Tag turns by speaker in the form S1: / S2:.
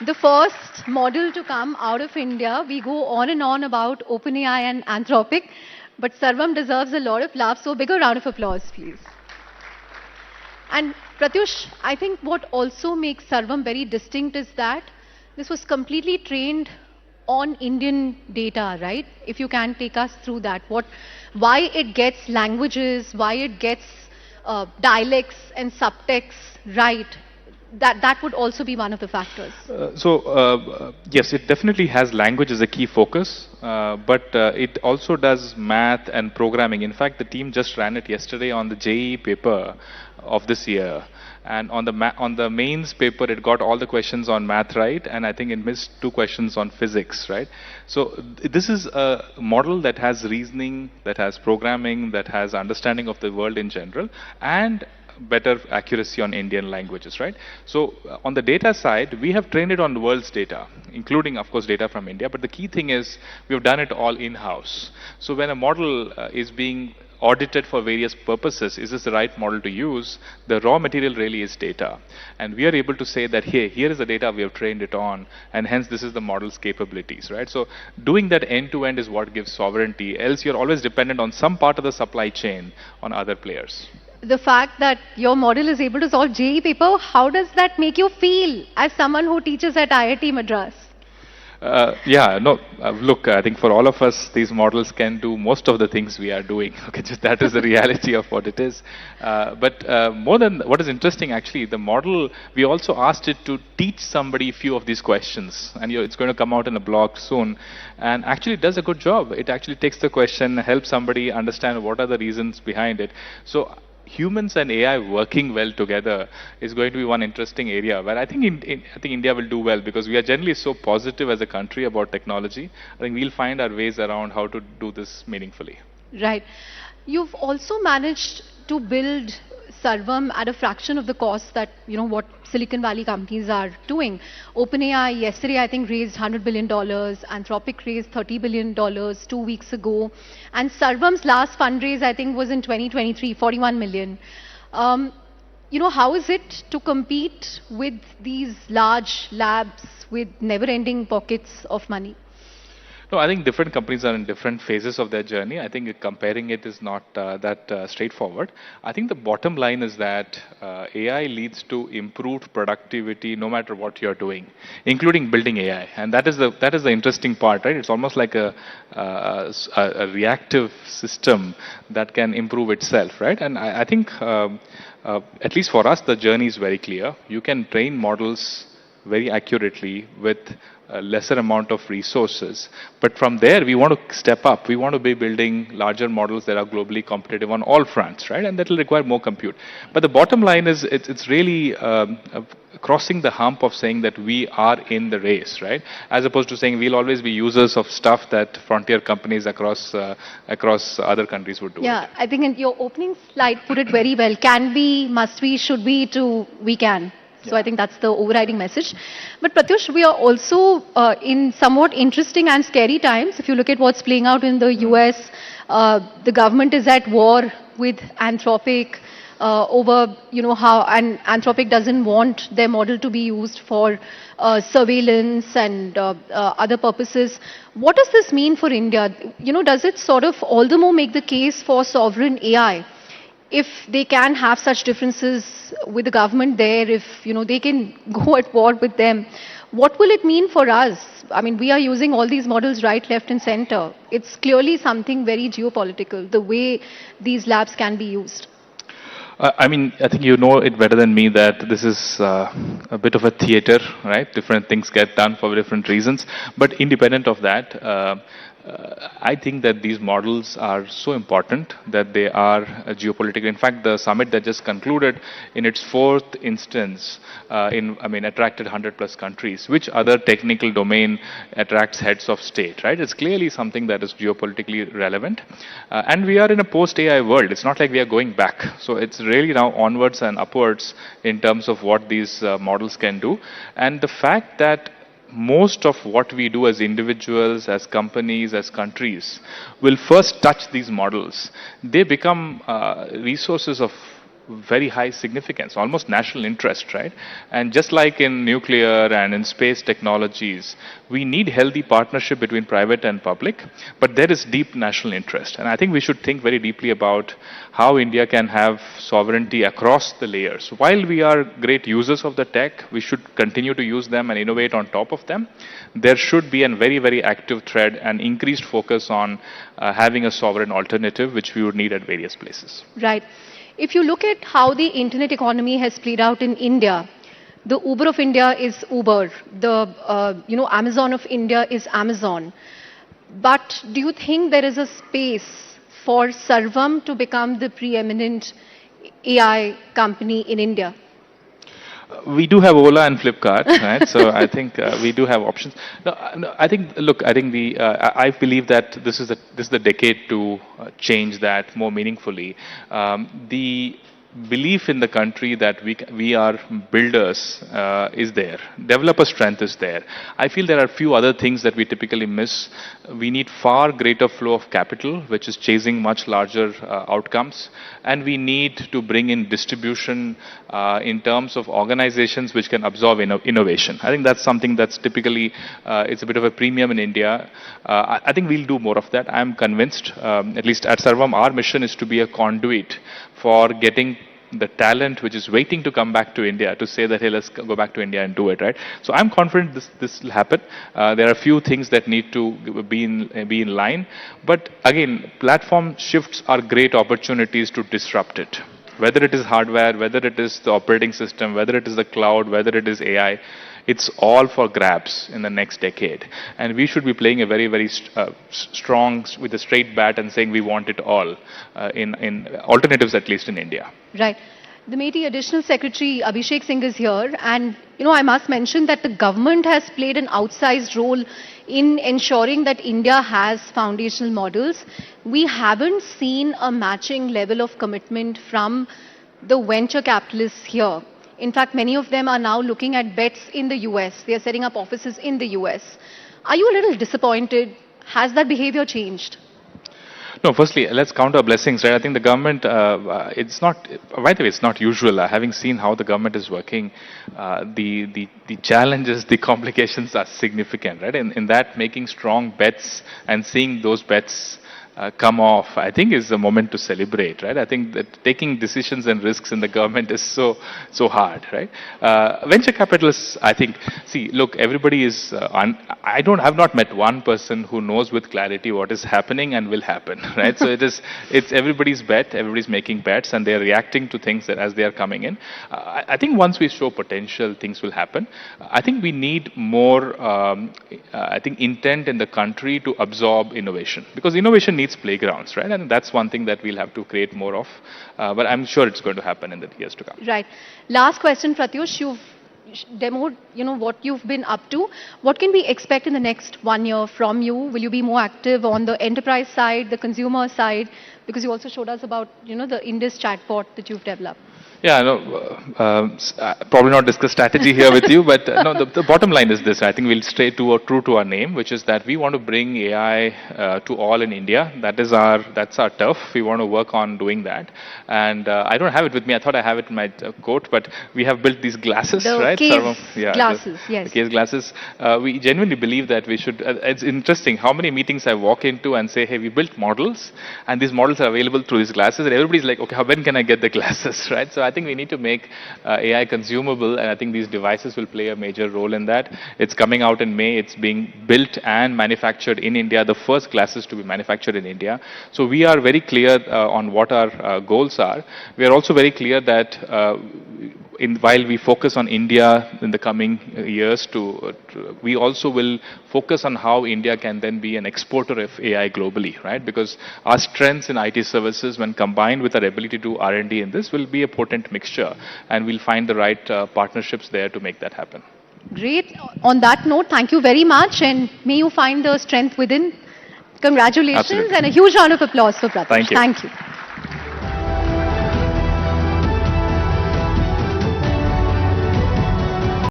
S1: The first model to come out of India. We go on and on about OpenAI and Anthropic, but Sarvam deserves a lot of love, so a bigger round of applause, please. And Pratyush, I think what also makes Sarvam very distinct is that this was completely trained on Indian data, right? If you can take us through that, why it gets languages, why it gets dialects and subtexts right. That would also be one of the factors.
S2: Yes, it definitely has language as a key focus, but it also does math and programming. In fact, the team just ran it yesterday on the JEE paper of this year. And on on the mains paper, it got all the questions on math right, and I think it missed two questions on physics, right? So this is a model that has reasoning, that has programming, that has understanding of the world in general, and better accuracy on Indian languages, right? So on the data side, we have trained it on the world's data, including, of course, data from India. But the key thing is we have done it all in-house. So when a model is being audited for various purposes, is this the right model to use? The raw material really is data. And we are able to say that, hey, here is the data we have trained it on, and hence this is the model's capabilities, right? So doing that end-to-end is what gives sovereignty, else you're always dependent on some part of the supply chain on other players.
S1: The fact that your model is able to solve JEE paper, how does that make you feel as someone who teaches at IIT Madras?
S2: Yeah, no, look, I think for all of us, these models can do most of the things we are doing. Okay, just that is the reality of what it is. But more than what is interesting, actually, the model, we also asked it to teach somebody a few of these questions. And it's going to come out in a blog soon. And actually, it does a good job. It actually takes the question, helps somebody understand what are the reasons behind it. So humans and AI working well together is going to be one interesting area where I think I think India will do well because we are generally so positive as a country about technology. I think we'll find our ways around how to do this meaningfully.
S1: Right. You've also managed to build Sarvam at a fraction of the cost that, what Silicon Valley companies are doing. OpenAI yesterday, I think, raised $100 billion. Anthropic raised $30 billion 2 weeks ago. And Sarvam's last fundraise, I think, was in 2023, 41 million. How is it to compete with these large labs with never-ending pockets of money?
S2: No, I think different companies are in different phases of their journey. I think comparing it is not that straightforward. I think the bottom line is that AI leads to improved productivity no matter what you're doing, including building AI. And that is the interesting part, right? It's almost like a reactive system that can improve itself, right? And I think at least for us, the journey is very clear. You can train models very accurately with a lesser amount of resources. But from there, we want to step up. We want to be building larger models that are globally competitive on all fronts, right? And that will require more compute. But the bottom line is it's really crossing the hump of saying that we are in the race, right? As opposed to saying we'll always be users of stuff that frontier companies across other countries would do.
S1: Yeah, I think in your opening slide put it very well. Can be, must be, should be to we can. So I think that's the overriding message. But Pratyush, we are also in somewhat interesting and scary times. If you look at what's playing out in the US, the government is at war with Anthropic over, how, and Anthropic doesn't want their model to be used for surveillance and other purposes. What does this mean for India? Does it sort of all the more make the case for sovereign AI? If they can have such differences with the government there, if they can go at war with them, what will it mean for us? I mean, we are using all these models right, left, and center. It's clearly something very geopolitical, the way these labs can be used.
S2: I mean, I think you know it better than me that this is a bit of a theater, right? Different things get done for different reasons. But independent of that, I think that these models are so important that they are geopolitical. In fact, the summit that just concluded in its fourth instance, attracted 100 plus countries. Which other technical domain attracts heads of state, right? It's clearly something that is geopolitically relevant. And we are in a post-AI world. It's not like we are going back. So it's really now onwards and upwards in terms of what these models can do. And the fact that most of what we do as individuals, as companies, as countries will first touch these models. They become resources of very high significance, almost national interest, right? And just like in nuclear and in space technologies, we need healthy partnership between private and public, but there is deep national interest. And I think we should think very deeply about how India can have sovereignty across the layers. While we are great users of the tech, we should continue to use them and innovate on top of them. There should be a very, very active thread and increased focus on having a sovereign alternative, which we would need at various places.
S1: Right. If you look at how the internet economy has played out in India, the Uber of India is Uber, the Amazon of India is Amazon. But do you think there is a space for Sarvam to become the preeminent AI company in India?
S2: We do have Ola and Flipkart, right? So I think we do have options. No, I think, look, I think I believe that this is the decade to change that more meaningfully. The belief in the country that we are builders is there. Developer strength is there. I feel there are a few other things that we typically miss. We need far greater flow of capital, which is chasing much larger outcomes, and we need to bring in distribution in terms of organizations which can absorb innovation. I think that's something that's typically it's a bit of a premium in India. I think we'll do more of that. I'm convinced. At least at Sarvam, our mission is to be a conduit for getting the talent which is waiting to come back to India to say that, hey, let's go back to India and do it, right? So I'm confident this will happen. There are a few things that need to be in line. But again, platform shifts are great opportunities to disrupt it. Whether it is hardware, whether it is the operating system, whether it is the cloud, whether it is AI, it's all for grabs in the next decade. And we should be playing a very, very strong, with a straight bat and saying we want it all, in alternatives, at least in India.
S1: Right. The MeitY Additional Secretary Abhishek Singh is here, and I must mention that the government has played an outsized role in ensuring that India has foundational models. We haven't seen a matching level of commitment from the venture capitalists here. In fact, many of them are now looking at bets in the US. They are setting up offices in the US. Are you a little disappointed? Has that behavior changed?
S2: No, firstly, let's count our blessings, right? I think the government, it's not, by the way, it's not usual. Having seen how the government is working, the challenges, the complications are significant, right? In that, making strong bets and seeing those bets come off, I think is a moment to celebrate, right? I think that taking decisions and risks in the government is so hard, right? Venture capitalists, I think, see, look, everybody is, I have not met one person who knows with clarity what is happening and will happen, right? So it's everybody's bet, everybody's making bets, and they're reacting to things that as they are coming in. I think once we show potential, things will happen. I think we need more, I think, intent in the country to absorb innovation, because innovation needs playgrounds, right? And that's one thing that we'll have to create more of. But I'm sure it's going to happen in the years to come.
S1: Right. Last question, Pratyush. You've demoed, what you've been up to. What can we expect in the next 1 year from you? Will you be more active on the enterprise side, the consumer side? Because you also showed us about, the Indus chatbot that you've developed.
S2: Yeah, probably not discuss strategy here with you, but no, the bottom line is this. I think we'll stay true to our name, which is that we want to bring AI to all in India. That's our turf. We want to work on doing that. And I don't have it with me. I thought I have it in my coat, but we have built these glasses, right?
S1: Glasses, yes.
S2: The case glasses. We genuinely believe that we should. It's interesting how many meetings I walk into and say, hey, we built models, and these models are available through these glasses, and everybody's like, okay, when can I get the glasses, right? So I think we need to make AI consumable, and I think these devices will play a major role in that. It's coming out in May. It's being built and manufactured in India, the first glasses to be manufactured in India. So we are very clear on what our goals are. We are also very clear that while we focus on India in the coming years, we also will focus on how India can then be an exporter of AI globally, right? Because our strengths in IT services, when combined with our ability to do R&D in this, will be a potent mixture, and we'll find the right partnerships there to make that happen.
S1: Great. On that note, thank you very much, and may you find the strength within. Congratulations.
S2: Absolutely.
S1: And a huge round of applause for Pratyush.
S2: Thank you.
S1: Thank you.